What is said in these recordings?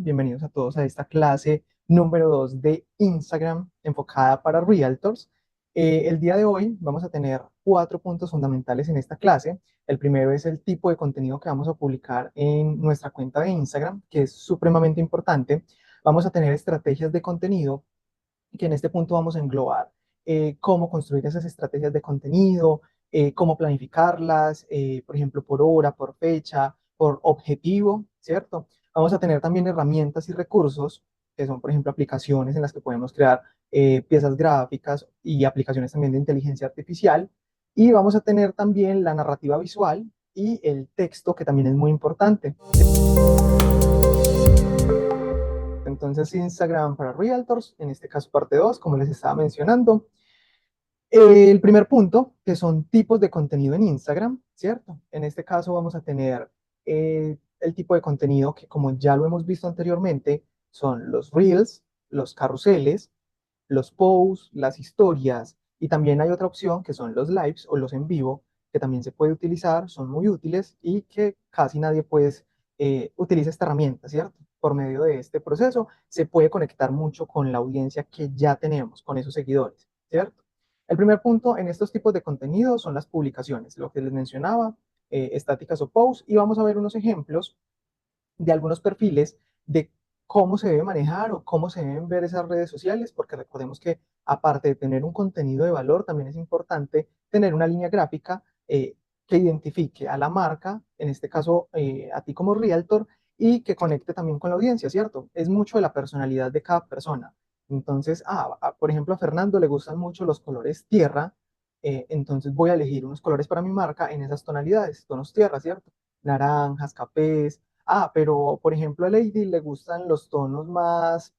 Bienvenidos a todos a esta clase número 2 de Instagram enfocada para Realtors. El día de hoy vamos a tener 4 puntos fundamentales en esta clase. El primero es el tipo de contenido que vamos a publicar en nuestra cuenta de Instagram, que es supremamente importante. Vamos a tener estrategias de contenido, que en este punto vamos a englobar cómo construir esas estrategias de contenido, cómo planificarlas, por ejemplo, por hora, por fecha, por objetivo, ¿cierto? Vamos a tener también herramientas y recursos, que son, por ejemplo, aplicaciones en las que podemos crear piezas gráficas y aplicaciones también de inteligencia artificial. Y vamos a tener también la narrativa visual y el texto, que también es muy importante. Entonces, Instagram para Realtors, en este caso parte 2, como les estaba mencionando. El primer punto, que son tipos de contenido en Instagram, ¿cierto? En este caso vamos a tener el tipo de contenido que, como ya lo hemos visto anteriormente, son los reels, los carruseles, los posts, las historias, y también hay otra opción que son los lives o los en vivo, que también se puede utilizar, son muy útiles y que casi nadie pues utiliza esta herramienta, ¿cierto? Por medio de este proceso se puede conectar mucho con la audiencia que ya tenemos, con esos seguidores, ¿cierto? El primer punto en estos tipos de contenido son las publicaciones, lo que les mencionaba, estáticas o posts, y vamos a ver unos ejemplos de algunos perfiles de cómo se debe manejar o cómo se deben ver esas redes sociales, porque recordemos que aparte de tener un contenido de valor, también es importante tener una línea gráfica que identifique a la marca, en este caso a ti como realtor, y que conecte también con la audiencia, ¿cierto? Es mucho de la personalidad de cada persona. Entonces, por ejemplo, a Fernando le gustan mucho los colores tierra, entonces voy a elegir unos colores para mi marca en esas tonalidades, tonos tierra, ¿cierto? Naranjas, cafés. Pero por ejemplo a Lady le gustan los tonos más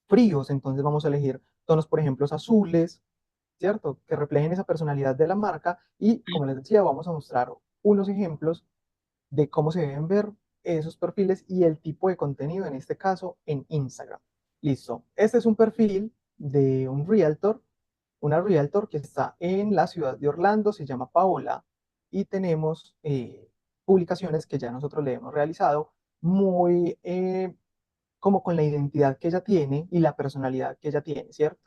fríos, entonces vamos a elegir tonos, por ejemplo, azules, ¿cierto? Que reflejen esa personalidad de la marca y, como les decía, vamos a mostrar unos ejemplos de cómo se deben ver esos perfiles y el tipo de contenido, en este caso, en Instagram. Listo. Este es un perfil de un realtor, una realtor que está en la ciudad de Orlando, se llama Paola, y tenemos publicaciones que ya nosotros le hemos realizado muy como con la identidad que ella tiene y la personalidad que ella tiene, ¿cierto?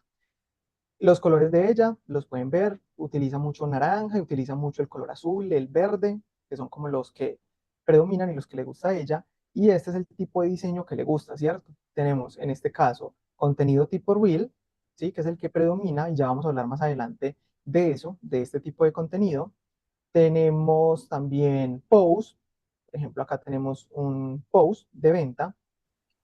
Los colores de ella los pueden ver, utiliza mucho naranja, utiliza mucho el color azul, el verde, que son como los que predominan y los que le gusta a ella, y este es el tipo de diseño que le gusta, ¿cierto? Tenemos en este caso contenido tipo reel, ¿sí? Que es el que predomina, y ya vamos a hablar más adelante de eso, de este tipo de contenido. Tenemos también post, por ejemplo, acá tenemos un post de venta,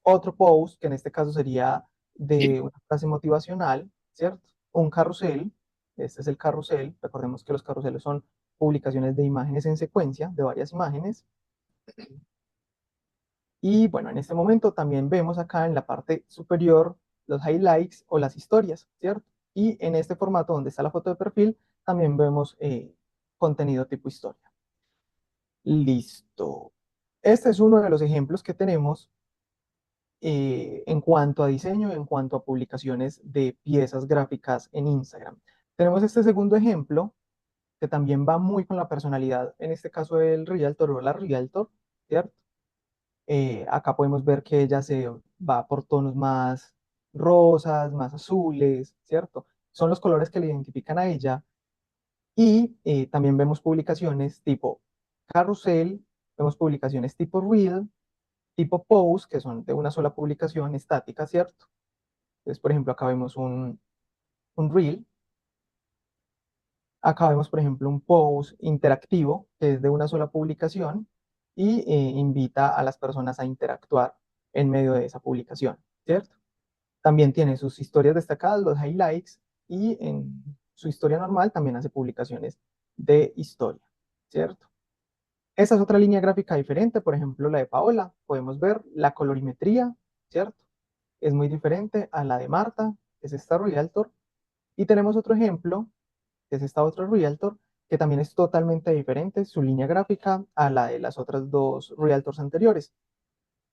otro post, que en este caso sería Sí. de una frase motivacional, ¿cierto? Un carrusel, este es el carrusel, recordemos que los carruseles son publicaciones de imágenes en secuencia, de varias imágenes, y bueno, en este momento también vemos acá en la parte superior los highlights o las historias, ¿cierto? Y en este formato donde está la foto de perfil, también vemos contenido tipo historia. Listo. Este es uno de los ejemplos que tenemos en cuanto a diseño, en cuanto a publicaciones de piezas gráficas en Instagram. Tenemos este segundo ejemplo que también va muy con la personalidad, en este caso el Realtor o la Realtor, ¿cierto? Acá podemos ver que ella se va por tonos más rosas, más azules, ¿cierto? Son los colores que le identifican a ella. Y también vemos publicaciones tipo carrusel, vemos publicaciones tipo reel, tipo post, que son de una sola publicación estática, ¿cierto? Entonces, por ejemplo, acá vemos un reel, acá vemos, por ejemplo, un post interactivo, que es de una sola publicación y invita a las personas a interactuar en medio de esa publicación, ¿cierto? También tiene sus historias destacadas, los highlights, y en su historia normal también hace publicaciones de historia, ¿cierto? Esta es otra línea gráfica diferente, por ejemplo, la de Paola. Podemos ver la colorimetría, ¿cierto? Es muy diferente a la de Marta, que es esta Realtor. Y tenemos otro ejemplo, que es esta otra Realtor, que también es totalmente diferente su línea gráfica a la de las otras dos Realtors anteriores.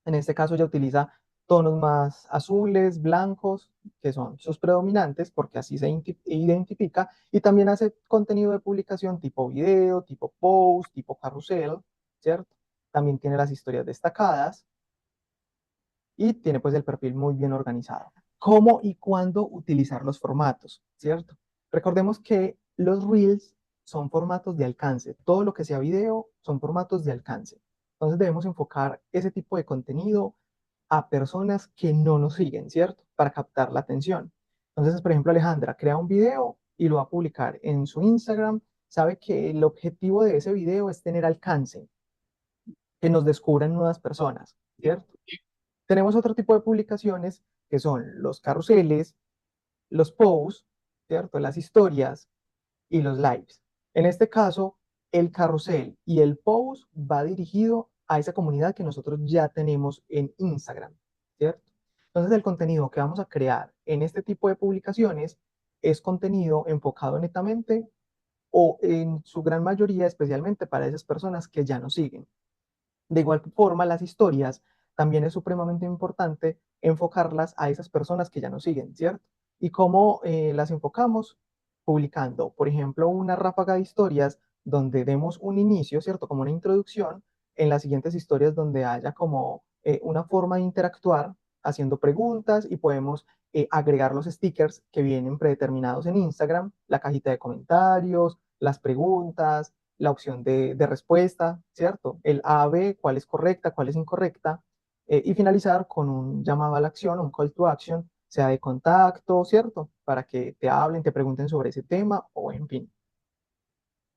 En este caso ya utiliza tonos más azules, blancos, que son sus predominantes, porque así se identifica, y también hace contenido de publicación tipo video, tipo post, tipo carrusel, ¿cierto? También tiene las historias destacadas. y tiene pues el perfil muy bien organizado. ¿Cómo y cuándo utilizar los formatos? ¿Cierto? Recordemos que los Reels son formatos de alcance. Todo lo que sea video son formatos de alcance. Entonces debemos enfocar ese tipo de contenido a personas que no nos siguen, ¿cierto? Para captar la atención. Entonces, por ejemplo, Alejandra crea un video y lo va a publicar en su Instagram. Sabe que el objetivo de ese video es tener alcance, que nos descubran nuevas personas, ¿cierto? Tenemos otro tipo de publicaciones que son los carruseles, los posts, ¿cierto? Las historias y los lives. En este caso, el carrusel y el post va dirigido a esa comunidad que nosotros ya tenemos en Instagram, ¿cierto? Entonces, el contenido que vamos a crear en este tipo de publicaciones es contenido enfocado netamente o en su gran mayoría especialmente para esas personas que ya nos siguen. De igual forma, las historias también es supremamente importante enfocarlas a esas personas que ya nos siguen, ¿cierto? ¿Y cómo las enfocamos? Publicando, por ejemplo, una ráfaga de historias donde demos un inicio, ¿cierto? Como una introducción, en las siguientes historias donde haya como una forma de interactuar haciendo preguntas y podemos agregar los stickers que vienen predeterminados en Instagram, la cajita de comentarios, las preguntas, la opción de respuesta, ¿cierto? El A, B, cuál es correcta, cuál es incorrecta, y finalizar con un llamado a la acción, un call to action, sea de contacto, ¿cierto? Para que te hablen, te pregunten sobre ese tema o en fin.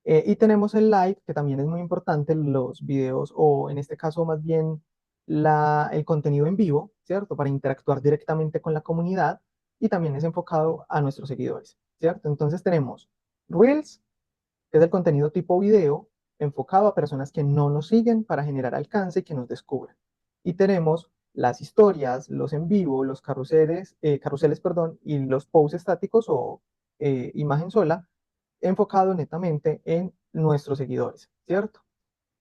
Y tenemos el live, que también es muy importante, los videos o en este caso más bien el contenido en vivo, ¿cierto? Para interactuar directamente con la comunidad y también es enfocado a nuestros seguidores, ¿cierto? Entonces tenemos Reels, que es el contenido tipo video enfocado a personas que no nos siguen para generar alcance y que nos descubran. Y tenemos las historias, los en vivo, los carruseles, perdón, y los posts estáticos o imagen sola, enfocado netamente en nuestros seguidores, ¿cierto?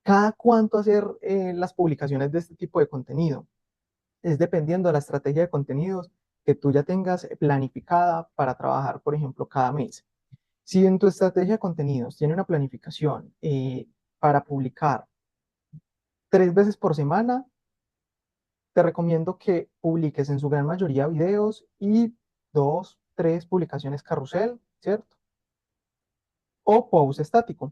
Cada cuánto hacer las publicaciones de este tipo de contenido es dependiendo de la estrategia de contenidos que tú ya tengas planificada para trabajar, por ejemplo, cada mes. Si en tu estrategia de contenidos tiene una planificación para publicar 3 veces por semana, te recomiendo que publiques en su gran mayoría videos y 2, 3 publicaciones carrusel, ¿cierto? O post estático.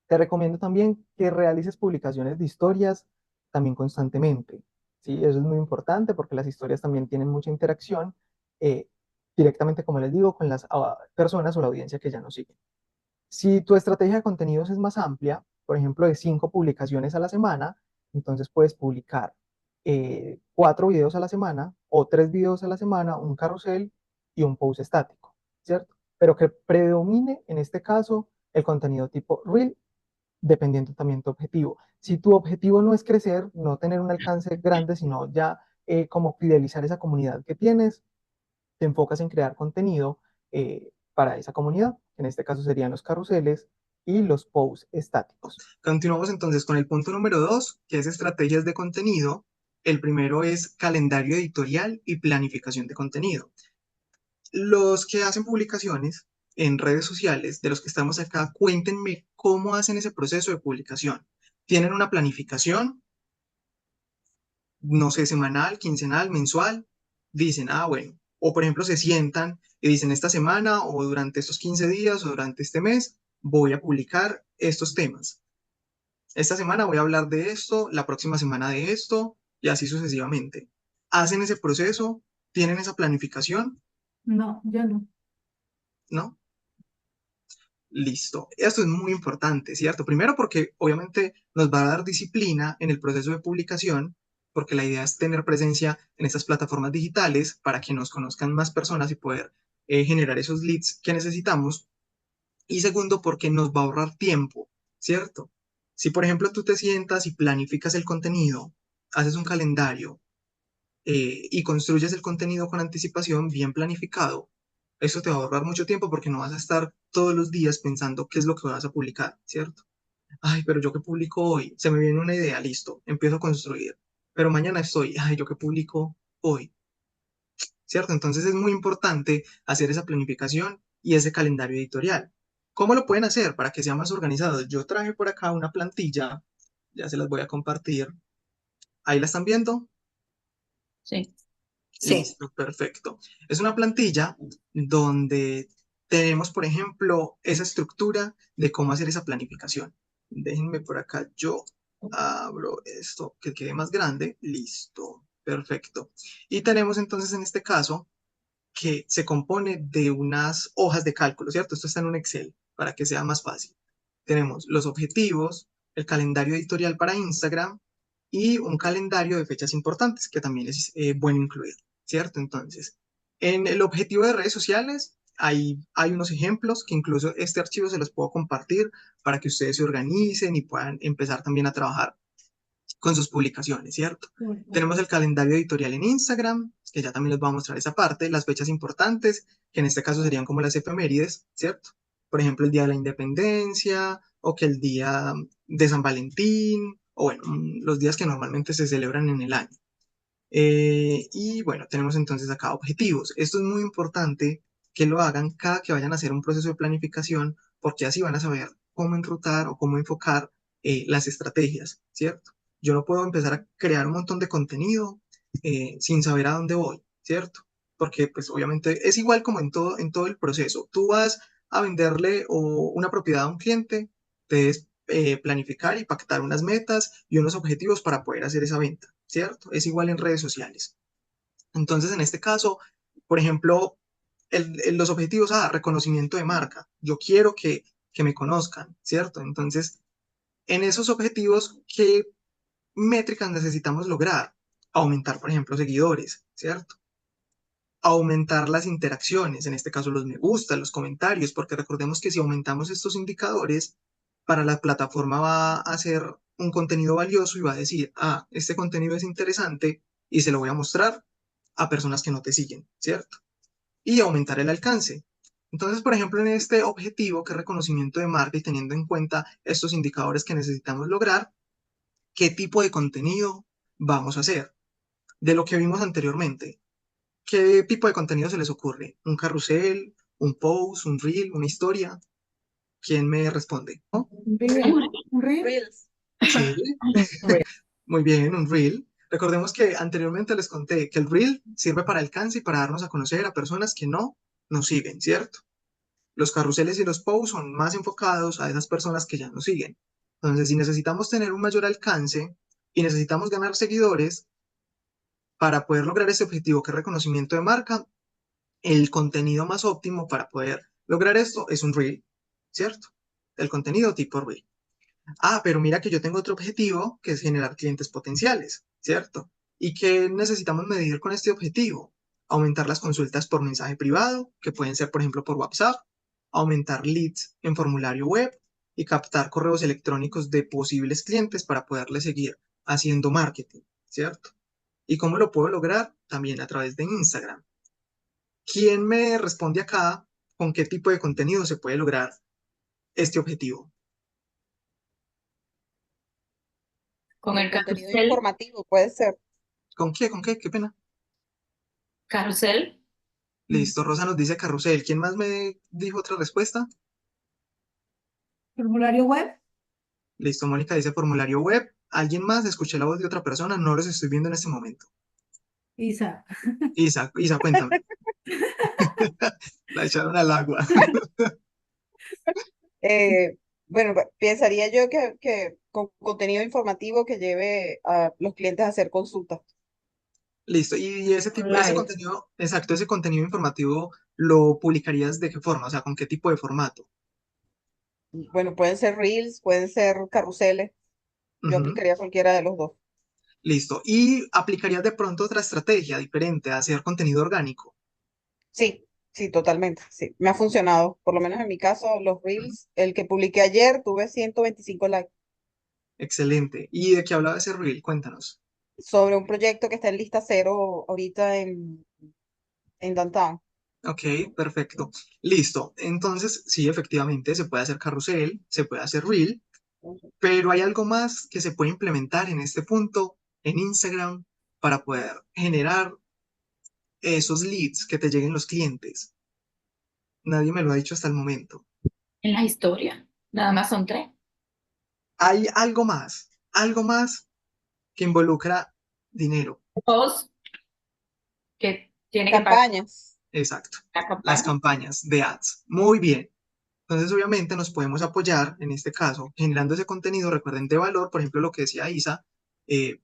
Te recomiendo también que realices publicaciones de historias también constantemente, ¿sí? Eso es muy importante porque las historias también tienen mucha interacción eh, directamente, como les digo, con las personas o la audiencia que ya nos sigue. Si tu estrategia de contenidos es más amplia, por ejemplo, de 5 publicaciones a la semana, entonces puedes publicar 4 videos a la semana o 3 videos a la semana, un carrusel y un post estático, ¿cierto? Pero que predomine en este caso el contenido tipo Reel, dependiendo también tu objetivo. Si tu objetivo no es crecer, no tener un alcance grande, sino ya como fidelizar esa comunidad que tienes, te enfocas en crear contenido para esa comunidad. En este caso serían los carruseles y los posts estáticos. Continuamos entonces con el punto número 2, que es estrategias de contenido. El primero es calendario editorial y planificación de contenido. Los que hacen publicaciones en redes sociales, de los que estamos acá, cuéntenme cómo hacen ese proceso de publicación. ¿Tienen una planificación? No sé, semanal, quincenal, mensual, dicen, ah, bueno, o por ejemplo se sientan y dicen esta semana o durante estos 15 días o durante este mes voy a publicar estos temas. Esta semana voy a hablar de esto, la próxima semana de esto y así sucesivamente. ¿Hacen ese proceso? ¿Tienen esa planificación? No, yo no. ¿No? Listo. Esto es muy importante, ¿cierto? Primero porque obviamente nos va a dar disciplina en el proceso de publicación, porque la idea es tener presencia en estas plataformas digitales para que nos conozcan más personas y poder generar esos leads que necesitamos. Y segundo, porque nos va a ahorrar tiempo, ¿cierto? Si por ejemplo tú te sientas y planificas el contenido, haces un calendario y construyes el contenido con anticipación bien planificado, eso te va a ahorrar mucho tiempo porque no vas a estar todos los días pensando qué es lo que vas a publicar, ¿cierto? Ay, pero yo qué publico hoy, se me viene una idea, listo, empiezo a construir. Pero mañana estoy, ay, yo qué publico hoy, ¿cierto? Entonces es muy importante hacer esa planificación y ese calendario editorial. ¿Cómo lo pueden hacer para que sea más organizado? Yo traje por acá una plantilla, ya se las voy a compartir. Ahí la están viendo. Sí. Sí. Listo, perfecto. Es una plantilla donde tenemos, por ejemplo, esa estructura de cómo hacer esa planificación. Déjenme por acá, yo abro esto que quede más grande. Listo, perfecto. Y tenemos entonces en este caso que se compone de unas hojas de cálculo, ¿cierto? Esto está en un Excel para que sea más fácil. Tenemos los objetivos, el calendario editorial para Instagram y un calendario de fechas importantes que también es bueno incluir, ¿cierto? Entonces, en el objetivo de redes sociales hay unos ejemplos que incluso este archivo se los puedo compartir para que ustedes se organicen y puedan empezar también a trabajar con sus publicaciones, ¿cierto? Tenemos el calendario editorial en Instagram, que ya también les voy a mostrar esa parte, las fechas importantes, que en este caso serían como las efemérides, ¿cierto? Por ejemplo, el día de la independencia, o que el día de San Valentín, o bueno, los días que normalmente se celebran en el año. Y bueno, tenemos entonces acá objetivos. Esto es muy importante que lo hagan cada que vayan a hacer un proceso de planificación, porque así van a saber cómo enrutar o cómo enfocar las estrategias, ¿cierto? Yo no puedo empezar a crear un montón de contenido sin saber a dónde voy, ¿cierto? Porque pues obviamente es igual como en todo el proceso. Tú vas a venderle una propiedad a un cliente, debes planificar y pactar unas metas y unos objetivos para poder hacer esa venta, ¿cierto? Es igual en redes sociales. Entonces, en este caso, por ejemplo, los objetivos, reconocimiento de marca. Yo quiero que me conozcan, ¿cierto? Entonces, en esos objetivos, ¿qué métricas necesitamos lograr? Aumentar, por ejemplo, seguidores, ¿cierto? Aumentar las interacciones, en este caso los me gusta, los comentarios, porque recordemos que si aumentamos estos indicadores, para la plataforma va a ser un contenido valioso y va a decir, este contenido es interesante y se lo voy a mostrar a personas que no te siguen, ¿cierto? Y aumentar el alcance. Entonces, por ejemplo, en este objetivo, que es reconocimiento de marca y teniendo en cuenta estos indicadores que necesitamos lograr, ¿qué tipo de contenido vamos a hacer? De lo que vimos anteriormente, ¿qué tipo de contenido se les ocurre? ¿Un carrusel, un post, un reel, una historia? ¿Quién me responde? ¿No? Un reel. Un reel. Reels. Sí, muy bien, un reel. Recordemos que anteriormente les conté que el reel sirve para alcance y para darnos a conocer a personas que no nos siguen, ¿cierto? Los carruseles y los posts son más enfocados a esas personas que ya nos siguen. Entonces, si necesitamos tener un mayor alcance y necesitamos ganar seguidores para poder lograr ese objetivo que es reconocimiento de marca, el contenido más óptimo para poder lograr esto es un reel, ¿cierto? El contenido tipo reel. Pero mira que yo tengo otro objetivo que es generar clientes potenciales, ¿cierto? ¿Y qué necesitamos medir con este objetivo? Aumentar las consultas por mensaje privado, que pueden ser, por ejemplo, por WhatsApp, aumentar leads en formulario web y captar correos electrónicos de posibles clientes para poderles seguir haciendo marketing, ¿cierto? ¿Y cómo lo puedo lograr? También a través de Instagram. ¿Quién me responde acá con qué tipo de contenido se puede lograr este objetivo? Con el Contenido carrusel. informativo puede ser. ¿Con qué? ¿Con qué? Qué pena. Carrusel. Listo, Rosa nos dice carrusel. ¿Quién más me dijo otra respuesta? Formulario web. Listo, Mónica dice formulario web. ¿Alguien más? Escuché la voz de otra persona, no los estoy viendo en este momento. Isa. Isa, cuéntame. La echaron al agua. Eh, bueno, pensaría yo que con contenido informativo que lleve a los clientes a hacer consultas. Listo, y ese Un tipo, ese live. contenido, exacto, ese contenido informativo, ¿lo publicarías de qué forma? O sea, ¿con qué tipo de formato? Bueno, pueden ser reels, pueden ser carruseles. Yo Ujú. aplicaría cualquiera de los dos. Listo. ¿Y aplicarías de pronto otra estrategia diferente a hacer contenido orgánico? Sí, sí, totalmente. Sí, me ha funcionado. Por lo menos en mi caso, los Ujú. reels, el que publiqué ayer, tuve 125 likes Excelente. ¿Y de qué hablaba ese reel? Cuéntanos. sobre un proyecto que está en lista cero ahorita en Downtown. Ok, perfecto. Listo. Entonces, sí, efectivamente, se puede hacer carrusel, se puede hacer reel, pero hay algo más que se puede implementar en este punto en Instagram para poder generar esos leads que te lleguen los clientes. Nadie me lo ha dicho hasta el momento. En la historia. Nada más son tres. Hay algo más que involucra dinero. Post. que tiene que pagar Campañas. Exacto. la Las campaña. campañas de ads. Muy bien. Entonces, obviamente, nos podemos apoyar, en este caso, generando ese contenido, recuerden, de valor, por ejemplo, lo que decía Isa,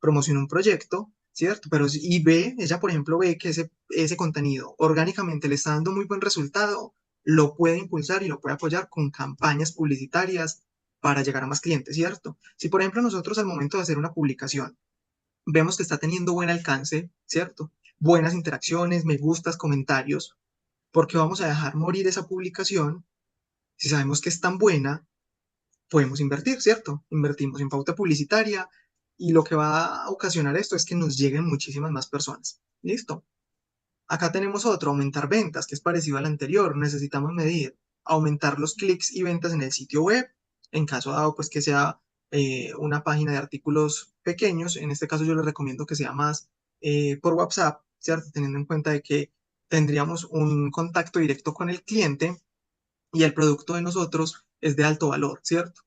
promociona un proyecto, ¿cierto? Pero y ve, ella, por ejemplo, ve que ese contenido orgánicamente le está dando muy buen resultado, lo puede impulsar y lo puede apoyar con campañas publicitarias para llegar a más clientes, ¿cierto? Si, por ejemplo, nosotros al momento de hacer una publicación vemos que está teniendo buen alcance, ¿cierto? Buenas interacciones, me gustas, comentarios, ¿por qué vamos a dejar morir esa publicación? Si sabemos que es tan buena, podemos invertir, ¿cierto? Invertimos en pauta publicitaria y lo que va a ocasionar esto es que nos lleguen muchísimas más personas. ¿Listo? Acá tenemos otro, aumentar ventas, que es parecido al anterior. Necesitamos medir, aumentar los clics y ventas en el sitio web, en caso dado pues que sea una página de artículos pequeños. En este caso yo les recomiendo que sea más por WhatsApp, ¿cierto? Teniendo en cuenta de que tendríamos un contacto directo con el cliente y el producto de nosotros es de alto valor, ¿cierto?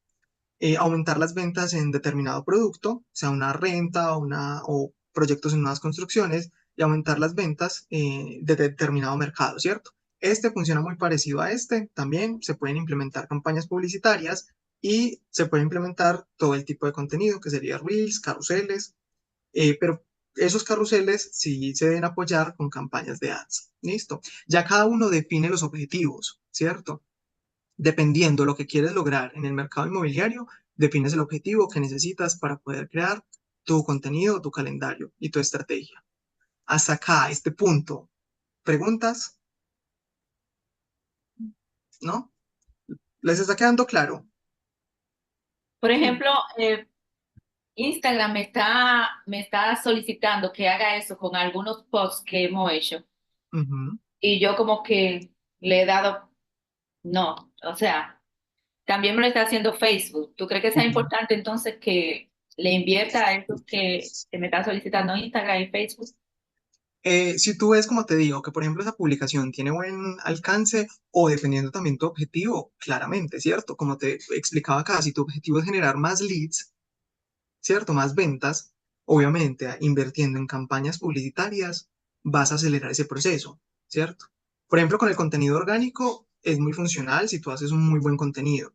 Aumentar las ventas en determinado producto, sea una renta o proyectos en nuevas construcciones, y aumentar las ventas de determinado mercado, ¿cierto? Este funciona muy parecido a este, también se pueden implementar campañas publicitarias y se puede implementar todo el tipo de contenido, que sería Reels, carruseles, pero esos carruseles sí se deben apoyar con campañas de ads, ¿listo? Ya cada uno define los objetivos, ¿cierto? Dependiendo lo que quieres lograr en el mercado inmobiliario, defines el objetivo que necesitas para poder crear tu contenido, tu calendario y tu estrategia. Hasta acá, este punto. ¿Preguntas? ¿No? ¿Les está quedando claro? Por Sí. ejemplo, Instagram me está solicitando que haga eso con algunos posts que hemos hecho. Ujú. Y yo como que le he dado, no, o sea, también me lo está haciendo Facebook. ¿Tú crees que sea Ujú. importante entonces que le invierta a eso que me está solicitando Instagram y Facebook? Si tú ves, como te digo, que por ejemplo esa publicación tiene buen alcance o dependiendo también tu objetivo, claramente, ¿cierto? Como te explicaba acá, si tu objetivo es generar más leads, ¿cierto? Más ventas, obviamente, invirtiendo en campañas publicitarias, vas a acelerar ese proceso, ¿cierto? Por ejemplo, con el contenido orgánico es muy funcional si tú haces un muy buen contenido,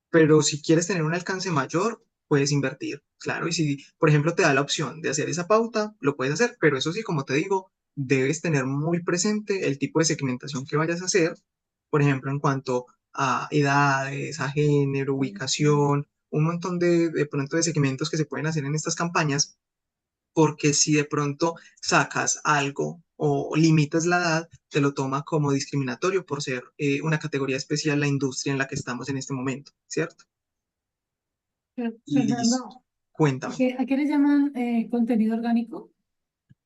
pero si quieres tener un alcance mayor, puedes invertir, claro, y si, por ejemplo, te da la opción de hacer esa pauta, lo puedes hacer, pero eso sí, como te digo, debes tener muy presente el tipo de segmentación que vayas a hacer, por ejemplo, en cuanto a edades, a género, ubicación, un montón de pronto de segmentos que se pueden hacer en estas campañas, porque si de pronto sacas algo o limitas la edad, te lo toma como discriminatorio por ser una categoría especial la industria en la que estamos en este momento, ¿cierto? Listo. Fernando, Cuéntame. a qué le llaman contenido orgánico?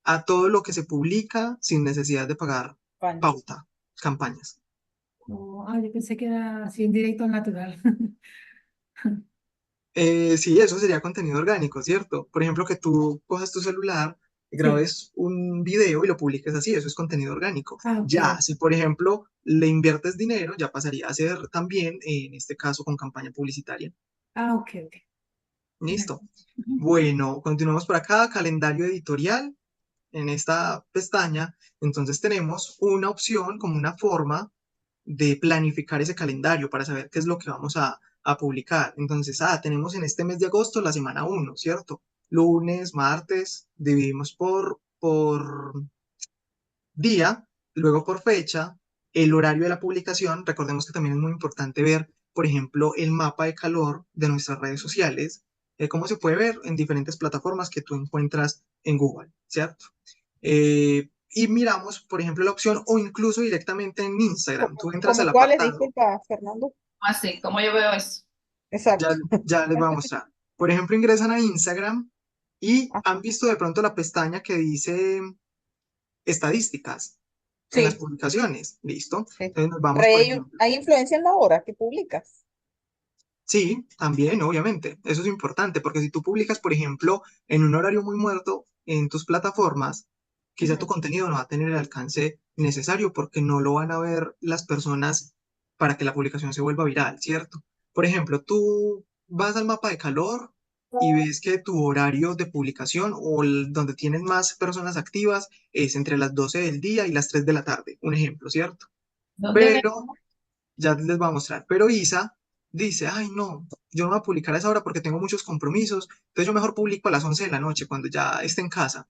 A todo lo que se publica sin necesidad de pagar Campañas. pauta, campañas. Yo pensé que era así en directo al natural. Sí, eso sería contenido orgánico, ¿cierto? Por ejemplo, que tú cojas tu celular, Sí. grabes un video y lo publiques así, eso es contenido orgánico. Ok. Ya, si por ejemplo le inviertes dinero, ya pasaría a ser también, en este caso, con campaña publicitaria. Ok, ok. Ya. Listo. Ujú. Bueno, continuamos por acá, calendario editorial. En esta pestaña, entonces tenemos una opción como una forma de planificar ese calendario para saber qué es lo que vamos a publicar. Entonces, tenemos en este mes de agosto la semana uno, ¿cierto? Lunes, martes, dividimos por día, luego por fecha, el horario de la publicación. Recordemos que también es muy importante ver, por ejemplo, el mapa de calor de nuestras redes sociales, cómo se puede ver en diferentes plataformas que tú encuentras en Google, ¿cierto? Y miramos, por ejemplo, la opción o incluso directamente en Instagram. Tú entras al ¿Como cuáles? apartado, Disculpa, Fernando. Así, como yo veo eso. ya, Exacto. ya les voy a mostrar. Por ejemplo, ingresan a Instagram y Ah, han visto de pronto la pestaña que dice estadísticas en las sí, publicaciones. ¿Listo? sí. Entonces nos vamos, Pero por hay, ejemplo. hay influencia en la hora que publicas. Sí, también, obviamente. Eso es importante, porque si tú publicas, por ejemplo, en un horario muy muerto en tus plataformas, quizá tu Ujú. contenido no va a tener el alcance necesario porque no lo van a ver las personas para que la publicación se vuelva viral, ¿cierto? Por ejemplo, tú vas al mapa de calor y ves que tu horario de publicación o donde tienes más personas activas es entre las 12 del día y las 3 de la tarde, un ejemplo, ¿cierto? ¿Dónde Pero vemos? ya les voy a mostrar. Pero Isa dice, ay no, yo no voy a publicar a esa hora porque tengo muchos compromisos, entonces yo mejor publico a las 11 de la noche cuando ya esté en casa.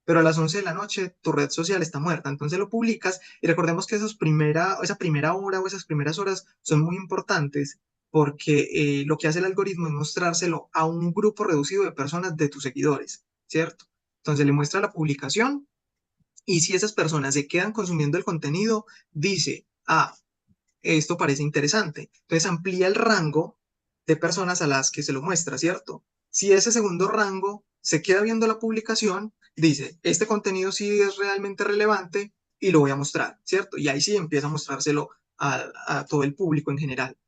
Pero a las 11 de la noche tu red social está muerta, entonces lo publicas y recordemos que esa primera hora o esas primeras horas son muy importantes porque lo que hace el algoritmo es mostrárselo a un grupo reducido de personas de tus seguidores, ¿cierto? Entonces le muestra la publicación y si esas personas se quedan consumiendo el contenido, dice, ah, esto parece interesante. Entonces amplía el rango de personas a las que se lo muestra, ¿cierto? Si ese segundo rango se queda viendo la publicación, dice, este contenido sí es realmente relevante y lo voy a mostrar, ¿cierto? Y ahí sí empieza a mostrárselo a todo el público en general.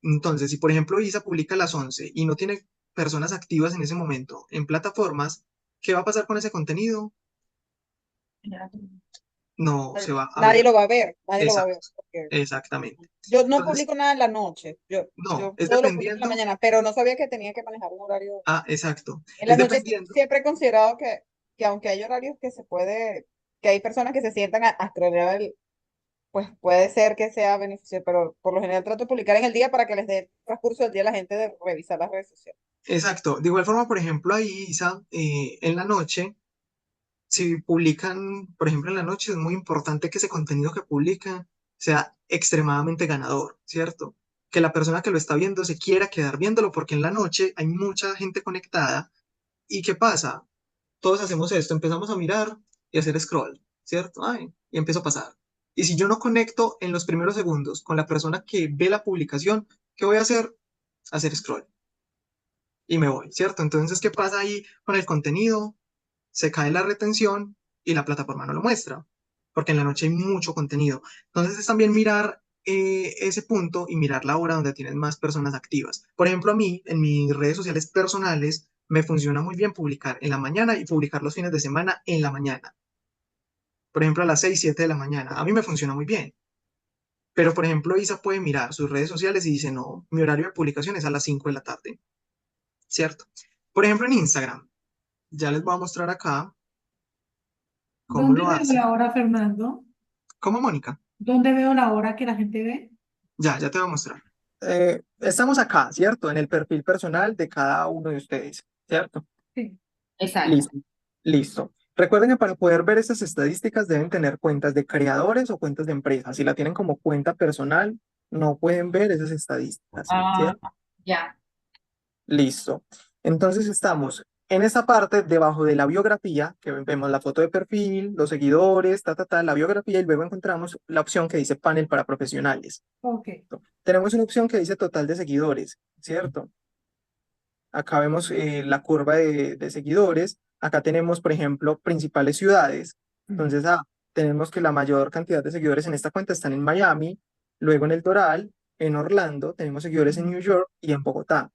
Entonces, si por ejemplo Isa publica a las 11 y no tiene personas activas en ese momento en plataformas, ¿qué va a pasar con ese contenido? No se va a Nadie ver. lo va a ver, nadie lo va a ver. Exacto, Porque exactamente. yo no Entonces, publico nada en la noche, no, yo es todo lo publico en la dependiendo. mañana, pero no sabía que tenía que manejar un horario. Ah, exacto. En la Es noche dependiendo. siempre he considerado que aunque hay horarios que se puede, que hay personas que se sientan a scrollear pues puede ser que sea beneficioso, pero por lo general trato de publicar en el día para que les dé transcurso del día a la gente de revisar las redes sociales. Exacto. De igual forma, por ejemplo, ahí, Isa, en la noche, si publican, por ejemplo, en la noche, es muy importante que ese contenido que publican sea extremadamente ganador, ¿cierto? Que la persona que lo está viendo se quiera quedar viéndolo, porque en la noche hay mucha gente conectada. ¿Y qué pasa? Todos hacemos esto, empezamos a mirar y hacer scroll, ¿cierto? Ay, y empiezo a pasar. Y si yo no conecto en los primeros segundos con la persona que ve la publicación, ¿qué voy a hacer? Hacer scroll y me voy, ¿cierto? Entonces, ¿qué pasa ahí con el contenido? Se cae la retención y la plataforma no lo muestra, porque en la noche hay mucho contenido. Entonces, es también mirar ese punto y mirar la hora donde tienes más personas activas. Por ejemplo, a mí, en mis redes sociales personales, me funciona muy bien publicar en la mañana y publicar los fines de semana en la mañana. Por ejemplo, a las 6 7 de la mañana. A mí me funciona muy bien. Pero, por ejemplo, Isa puede mirar sus redes sociales y dice, no, mi horario de publicación es a las 5 de la tarde, ¿cierto? Por ejemplo, en Instagram, ya les voy a mostrar acá cómo ¿Dónde lo veo hace. la hora, Fernando? ¿Cómo, Mónica? ¿Dónde veo la hora que la gente ve? Ya te voy a mostrar. Estamos acá, ¿cierto? En el perfil personal de cada uno de ustedes, ¿cierto? Sí. Exacto. Listo. Listo. Recuerden que para poder ver estas estadísticas deben tener cuentas de creadores o cuentas de empresas. Si la tienen como cuenta personal, no pueden ver esas estadísticas, Ah, ¿cierto? ya. Listo. Entonces estamos en esta parte debajo de la biografía, que vemos la foto de perfil, los seguidores, la biografía, y luego encontramos la opción que dice panel para profesionales. Ok. Tenemos una opción que dice total de seguidores, ¿cierto? Acá vemos la curva de seguidores. Acá tenemos, por ejemplo, principales ciudades. Entonces, tenemos que la mayor cantidad de seguidores en esta cuenta están en Miami, luego en El Doral, en Orlando, tenemos seguidores en New York y en Bogotá,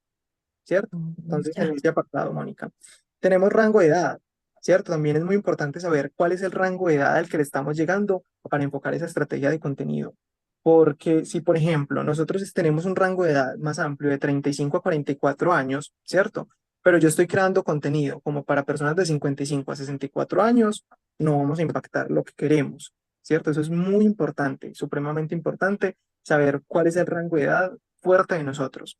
¿cierto? Entonces, en Ya. este apartado, Mónica. Tenemos rango de edad, ¿cierto? También es muy importante saber cuál es el rango de edad al que le estamos llegando para enfocar esa estrategia de contenido. Porque si, por ejemplo, nosotros tenemos un rango de edad más amplio de 35 a 44 años, ¿cierto? Pero yo estoy creando contenido como para personas de 55 a 64 años, no vamos a impactar lo que queremos, ¿cierto? Eso es muy importante, supremamente importante, saber cuál es el rango de edad fuerte de nosotros.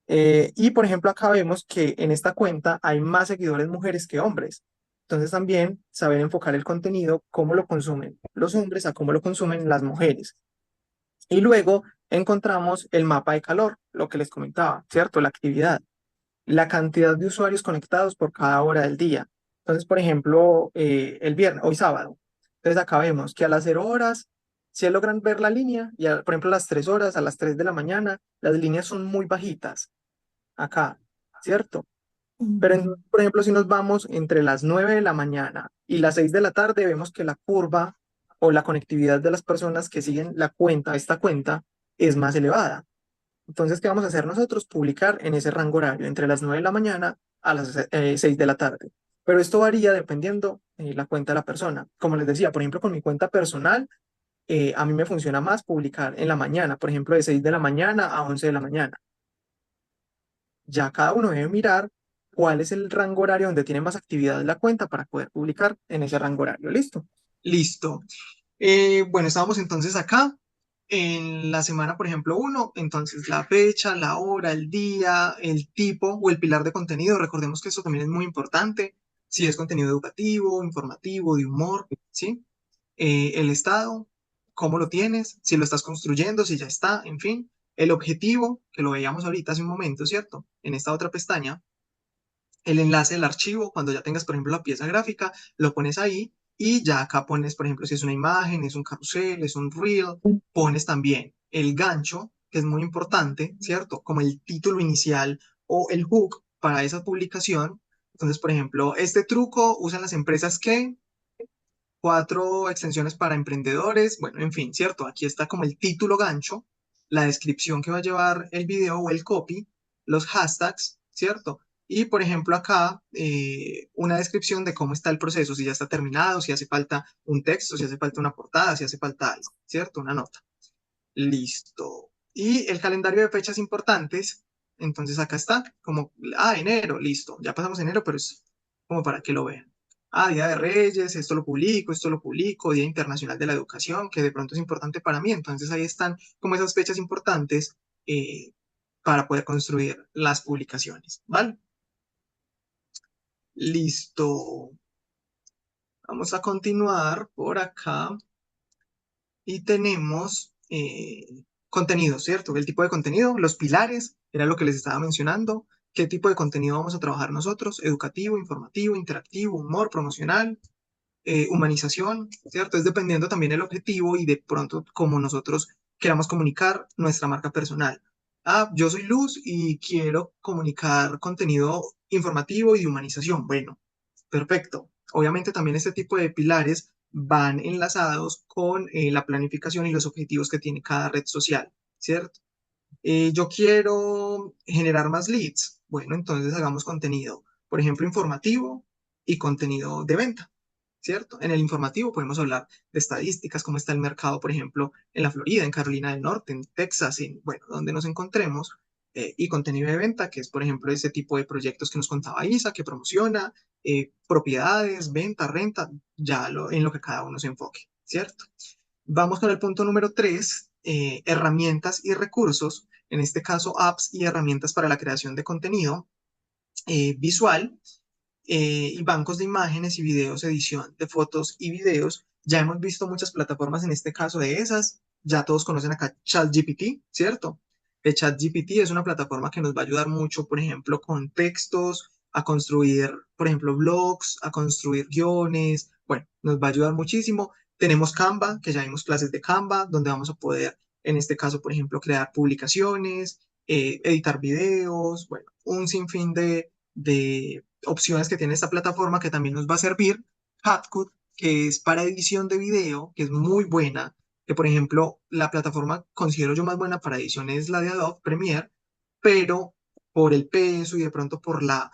Y por ejemplo, acá vemos que en esta cuenta hay más seguidores mujeres que hombres. Entonces también saber enfocar el contenido, cómo lo consumen los hombres a cómo lo consumen las mujeres. Y luego encontramos el mapa de calor, lo que les comentaba, ¿cierto? La actividad, la cantidad de usuarios conectados por cada hora del día. Entonces, por ejemplo, el viernes, hoy sábado. Entonces acá vemos que a las 0 horas, si logran ver la línea, y por ejemplo a las 3 horas, a las 3 de la mañana, las líneas son muy bajitas acá, ¿cierto? Pero, por ejemplo, si nos vamos entre las 9 de la mañana y las 6 de la tarde, vemos que la curva o la conectividad de las personas que siguen esta cuenta, es más elevada. Entonces, ¿qué vamos a hacer nosotros? Publicar en ese rango horario, entre las 9 de la mañana a las 6 de la tarde. Pero esto varía dependiendo la cuenta de la persona. Como les decía, por ejemplo, con mi cuenta personal, a mí me funciona más publicar en la mañana, por ejemplo, de 6 de la mañana a 11 de la mañana. Ya cada uno debe mirar cuál es el rango horario donde tiene más actividad en la cuenta para poder publicar en ese rango horario. ¿Listo? Listo. Bueno, estábamos entonces acá en la semana, por ejemplo, 1, entonces la fecha, la hora, el día, el tipo o el pilar de contenido. Recordemos que eso también es muy importante. Si es contenido educativo, informativo, de humor, ¿sí? El estado, cómo lo tienes, si lo estás construyendo, si ya está, en fin. El objetivo, que lo veíamos ahorita hace un momento, ¿cierto? En esta otra pestaña, el enlace del archivo, cuando ya tengas, por ejemplo, la pieza gráfica, lo pones ahí y ya acá pones, por ejemplo, si es una imagen, es un carrusel, es un reel, pones también el gancho, que es muy importante, ¿cierto? Como el título inicial o el hook para esa publicación. Entonces, por ejemplo, este truco usan las empresas que 4 extensiones para emprendedores, bueno, en fin, ¿cierto? Aquí está como el título gancho, la descripción que va a llevar el video o el copy, los hashtags, ¿cierto? Y por ejemplo acá una descripción de cómo está el proceso, si ya está terminado, si hace falta un texto, si hace falta una portada, si hace falta algo, ¿cierto? Una nota. Listo. Y el calendario de fechas importantes, entonces acá está, como, enero, listo. Ya pasamos enero, pero es como para que lo vean. Día de Reyes, esto lo publico, Día Internacional de la Educación, que de pronto es importante para mí. Entonces ahí están como esas fechas importantes eh, para poder construir las publicaciones, ¿vale? Listo. Vamos a continuar por acá. Y tenemos contenido, ¿cierto? El tipo de contenido, los pilares, era lo que les estaba mencionando. ¿Qué tipo de contenido vamos a trabajar nosotros? Educativo, informativo, interactivo, humor, promocional, humanización, ¿cierto? Es dependiendo también el objetivo y de pronto como nosotros queramos comunicar nuestra marca personal. Yo soy Luz y quiero comunicar contenido informativo y de humanización. Bueno, perfecto. Obviamente también este tipo de pilares van enlazados con la planificación y los objetivos que tiene cada red social, ¿cierto? Yo quiero generar más leads. Bueno, entonces hagamos contenido, por ejemplo, informativo y contenido de venta, ¿cierto? En el informativo podemos hablar de estadísticas, cómo está el mercado, por ejemplo, en la Florida, en Carolina del Norte, en Texas, bueno, donde nos encontremos. Y contenido de venta, que es, por ejemplo, ese tipo de proyectos que nos contaba Isa, que promociona propiedades, venta, renta, en lo que cada uno se enfoque, ¿cierto? Vamos con el punto número 3, herramientas y recursos, en este caso apps y herramientas para la creación de contenido visual y bancos de imágenes y videos, edición de fotos y videos. Ya hemos visto muchas plataformas en este caso de esas. Ya todos conocen acá ChatGPT, ¿cierto? ChatGPT es una plataforma que nos va a ayudar mucho, por ejemplo, con textos, a construir, por ejemplo, blogs, a construir guiones. Bueno, nos va a ayudar muchísimo. Tenemos Canva, que ya vimos clases de Canva, donde vamos a poder, en este caso, por ejemplo, crear publicaciones, editar videos, bueno, un sinfín de opciones que tiene esta plataforma que también nos va a servir. CapCut, que es para edición de video, que es muy buena, que por ejemplo la plataforma considero yo más buena para edición es la de Adobe Premiere, pero por el peso y de pronto por la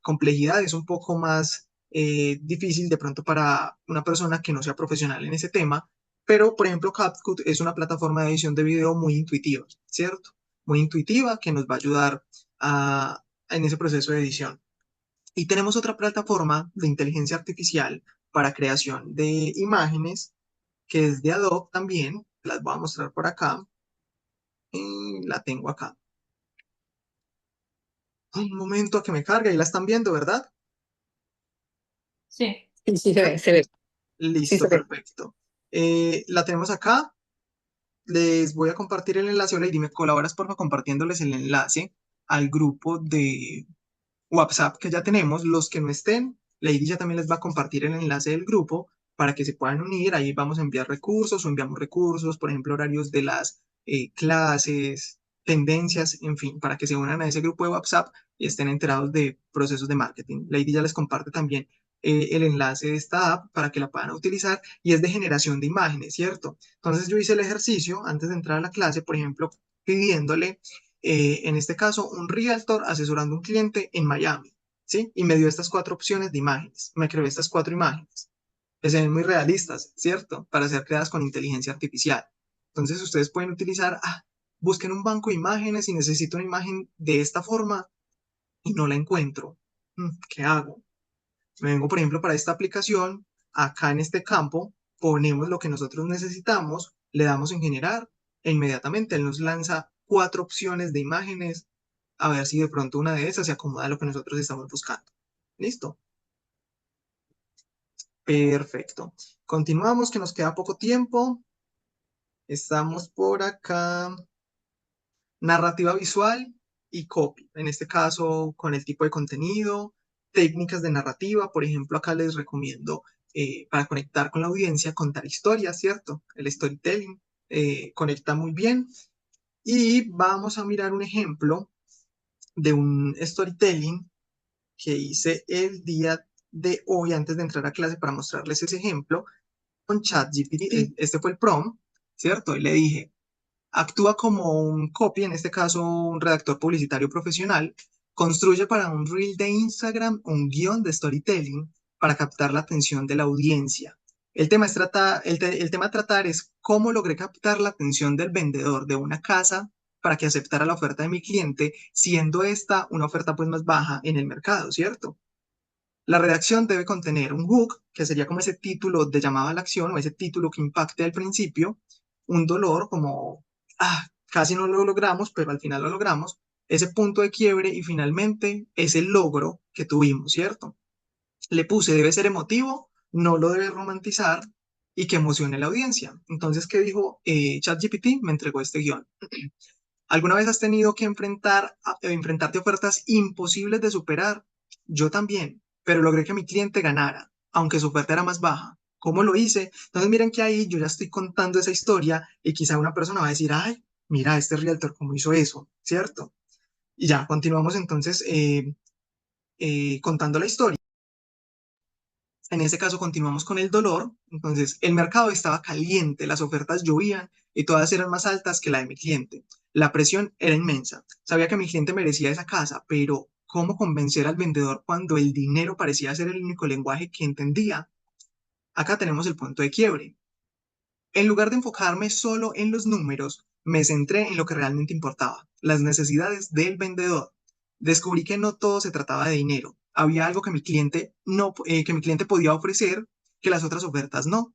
complejidad es un poco más difícil de pronto para una persona que no sea profesional en ese tema, pero por ejemplo CapCut es una plataforma de edición de video muy intuitiva, ¿cierto? Muy intuitiva que nos va a ayudar en ese proceso de edición. Y tenemos otra plataforma de inteligencia artificial para creación de imágenes, que es de Adobe también. Las voy a mostrar por acá. La tengo acá. Un momento que me cargue. Ahí la están viendo, ¿verdad? Sí. Sí, sí, se ve. Sí, Listo, se ve. perfecto. La tenemos acá. Les voy a compartir el enlace. Lady, ¿me colaboras, por favor, compartiéndoles el enlace al grupo de WhatsApp que ya tenemos? Los que no estén, Lady ya también les va a compartir el enlace del grupo para que se puedan unir. Ahí vamos a enviar recursos o enviamos recursos, por ejemplo, horarios de las clases, tendencias, en fin, para que se unan a ese grupo de WhatsApp y estén enterados de procesos de marketing. Lady ya les comparte también el enlace de esta app para que la puedan utilizar y es de generación de imágenes, ¿cierto? Entonces yo hice el ejercicio antes de entrar a la clase, por ejemplo, pidiéndole en este caso, un realtor asesorando a un cliente en Miami, ¿sí? Y me dio estas 4 opciones de imágenes. Me creó estas 4 imágenes, que se ven muy realistas, ¿cierto? Para ser creadas con inteligencia artificial. Entonces, ustedes pueden utilizar busqué en un banco de imágenes y necesito una imagen de esta forma y no la encuentro. ¿Qué hago? Me vengo, por ejemplo, para esta aplicación, acá en este campo, ponemos lo que nosotros necesitamos, le damos en generar e inmediatamente él nos lanza 4 opciones de imágenes a ver si de pronto una de esas se acomoda a lo que nosotros estamos buscando. ¿Listo? Perfecto. Continuamos, que nos queda poco tiempo. Estamos por acá. Narrativa visual y copy. En este caso, con el tipo de contenido, técnicas de narrativa. Por ejemplo, acá les recomiendo para conectar con la audiencia, contar historias, ¿cierto? El storytelling conecta muy bien. Y vamos a mirar un ejemplo de un storytelling que hice el día de hoy antes de entrar a clase para mostrarles ese ejemplo con ChatGPT. Este fue el prompt, ¿cierto? Y le dije, actúa como un copy, en este caso un redactor publicitario profesional, construye para un reel de Instagram un guión de storytelling para captar la atención de la audiencia. El tema, el tema a tratar es cómo logré captar la atención del vendedor de una casa para que aceptara la oferta de mi cliente, siendo esta una oferta pues más baja en el mercado, ¿cierto? La redacción debe contener un hook, que sería como ese título de llamada a la acción o ese título que impacte al principio, un dolor como, casi no lo logramos, pero al final lo logramos, ese punto de quiebre y finalmente ese logro que tuvimos, ¿cierto? Le puse, debe ser emotivo, no lo debe romantizar y que emocione a la audiencia. Entonces, ¿qué dijo ChatGPT? Me entregó este guión. ¿Alguna vez has tenido que enfrentarte a ofertas imposibles de superar? Yo también, pero logré que mi cliente ganara, aunque su oferta era más baja. ¿Cómo lo hice? Entonces miren que ahí yo ya estoy contando esa historia y quizá una persona va a decir, ay, mira, este realtor cómo hizo eso, ¿cierto? Y ya, continuamos entonces contando la historia. En este caso continuamos con el dolor. Entonces, el mercado estaba caliente, las ofertas llovían y todas eran más altas que la de mi cliente. La presión era inmensa. Sabía que mi cliente merecía esa casa, pero ¿cómo convencer al vendedor cuando el dinero parecía ser el único lenguaje que entendía? Acá tenemos el punto de quiebre. En lugar de enfocarme solo en los números, me centré en lo que realmente importaba, las necesidades del vendedor. Descubrí que no todo se trataba de dinero. Había algo que mi cliente no, que mi cliente podía ofrecer que las otras ofertas no.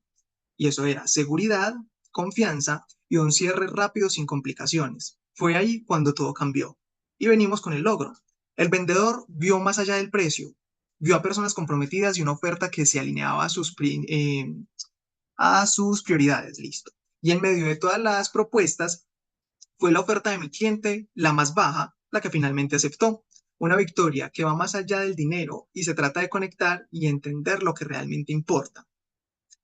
Y eso era seguridad, confianza y un cierre rápido sin complicaciones. Fue ahí cuando todo cambió. Y venimos con el logro. El vendedor vio más allá del precio, vio a personas comprometidas y una oferta que se alineaba a sus prioridades, listo. Y en medio de todas las propuestas, fue la oferta de mi cliente la más baja, la que finalmente aceptó. Una victoria que va más allá del dinero y se trata de conectar y entender lo que realmente importa.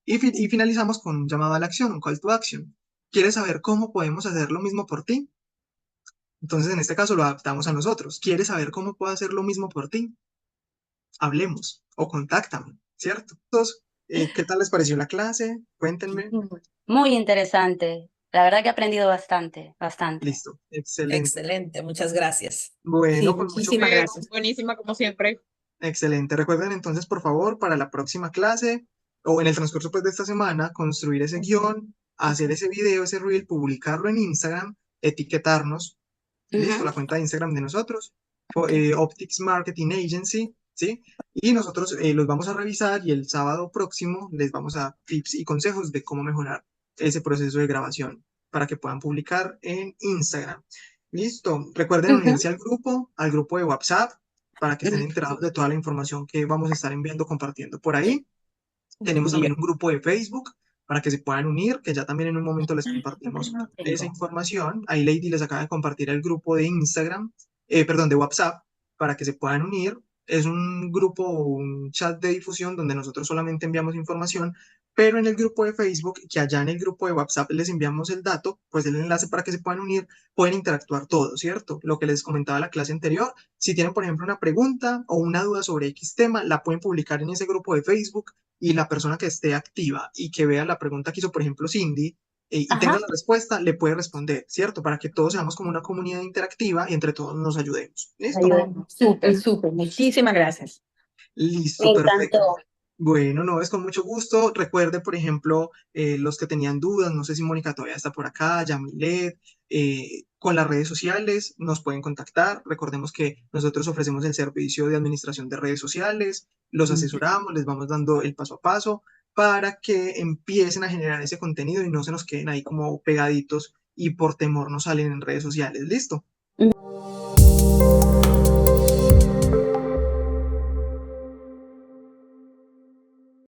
Y finalizamos con un llamado a la acción, un call to action. ¿Quieres saber cómo podemos hacer lo mismo por ti? Entonces, en este caso lo adaptamos a nosotros. ¿Quieres saber cómo puedo hacer lo mismo por ti? Hablemos o contáctame, ¿cierto? Entonces, ¿qué tal les pareció la clase? Cuéntenme. Muy interesante. La verdad que he aprendido bastante, bastante. Listo, excelente. Excelente, muchas gracias. Bueno, Sí, con mucho muchísimas gusto. gracias. Buenísima como siempre. Excelente. Recuerden entonces, por favor, para la próxima clase o en el transcurso pues, de esta semana, construir ese guión, hacer ese video, ese reel, publicarlo en Instagram, etiquetarnos, listo, la cuenta de Instagram de nosotros, Optics Marketing Agency, ¿sí? Y nosotros los vamos a revisar y el sábado próximo les vamos a dar tips y consejos de cómo mejorar ese proceso de grabación para que puedan publicar en Instagram. Listo. Recuerden unirse al grupo de WhatsApp para que estén enterados de toda la información que vamos a estar enviando, compartiendo por ahí. Tenemos también un grupo de Facebook para que se puedan unir, que ya también en un momento les compartimos esa información. Ahí Lady les acaba de compartir el grupo de Instagram, perdón, de WhatsApp, para que se puedan unir. Es un grupo, un chat de difusión donde nosotros solamente enviamos información, pero en el grupo de Facebook, que allá en el grupo de WhatsApp les enviamos el dato, pues el enlace para que se puedan unir, pueden interactuar todos, ¿cierto? Lo que les comentaba en la clase anterior, si tienen, por ejemplo, una pregunta o una duda sobre X tema, la pueden publicar en ese grupo de Facebook y la persona que esté activa y que vea la pregunta que hizo, por ejemplo, Cindy, y tenga la respuesta, le puede responder, ¿cierto? Para que todos seamos como una comunidad interactiva y entre todos nos ayudemos. ¿Listo? Súper, súper. Muchísimas gracias. Listo, Me perfecto. encantó. Bueno, no, es con mucho gusto. Recuerde, por ejemplo, los que tenían dudas, no sé si Mónica todavía está por acá, Yamilet, con las redes sociales, nos pueden contactar. Recordemos que nosotros ofrecemos el servicio de administración de redes sociales, los asesoramos, les vamos dando el paso a paso para que empiecen a generar ese contenido y no se nos queden ahí como pegaditos y por temor no salen en redes sociales. ¿Listo?